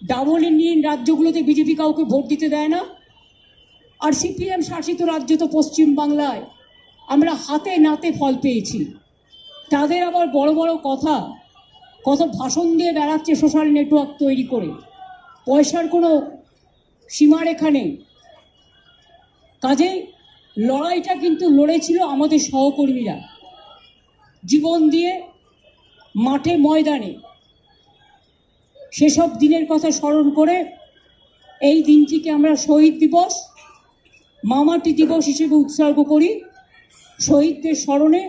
Double engine রাজ্যগুলোতে BJP কাউকে vote দিতে দেয় না। আর সিপিএম শাসিত রাজ্য তো পশ্চিমবাংলায় আমরা হাতে নাতে ফল পেয়েছি। তাদের আবার বড় বড় কথা, কত ভাষণ দিয়ে বেড়াচ্ছে সোশ্যাল নেটওয়ার্ক তৈরি করে, পয়সার কোনো সীমারেখা নেই। কাজেই লড়াইটা কিন্তু লড়েছিল আমাদের সহকর্মীরা জীবন দিয়ে মাঠে ময়দানে। সেসব দিনের কথা স্মরণ করে এই দিনটিকে আমরা শহীদ দিবস, মামাটি দিবস হিসেবে উৎসর্গ করি। শহীদদের স্মরণে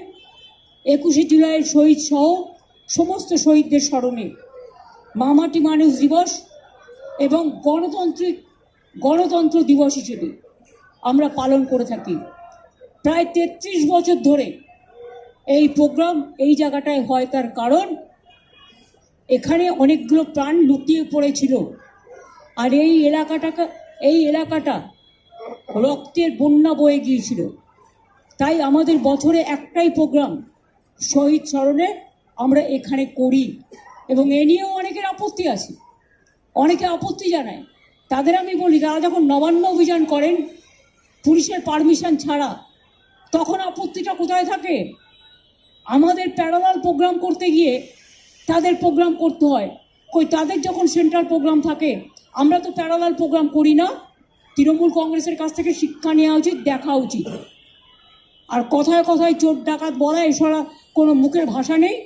21শে জুলাইয়ের শহীদ সহ সমস্ত শহীদদের স্মরণে মামাটি মানুষ দিবস এবং গণতন্ত্র দিবস হিসেবে আমরা পালন করে থাকি। প্রায় 33 বছর ধরে এই প্রোগ্রাম এই জায়গাটায় হয়, তার কারণ এখানে অনেকগুলো প্রাণ লুকিয়ে পড়েছিল। আর এই এলাকাটা রক্তের বন্যা বয়ে গিয়েছিল। তাই আমাদের বছরে একটাই প্রোগ্রাম শহীদ স্মরণে আমরা এখানে করি। এবং এ নিয়েও অনেকের আপত্তি আছে, অনেকে আপত্তি জানায়। তাদের আমি বলি, তারা যখন নবান্ন অভিযান করেন পুলিশের পারমিশন ছাড়া, তখন আপত্তিটা কোথায় থাকে? আমাদের প্যারালাল প্রোগ্রাম করতে গিয়ে তাদের প্রোগ্রাম করতে হয়। কই, তাদের যখন সেন্ট্রাল প্রোগ্রাম থাকে, আমরা তো প্যারালাল প্রোগ্রাম করি না। তৃণমূল কংগ্রেসের কাছ থেকে শিক্ষা নেওয়া উচিত, দেখা উচিত। আর কথায় কথায় চোর ডাকাত বলা, এছাড়া কোনো মুখের ভাষা নেই।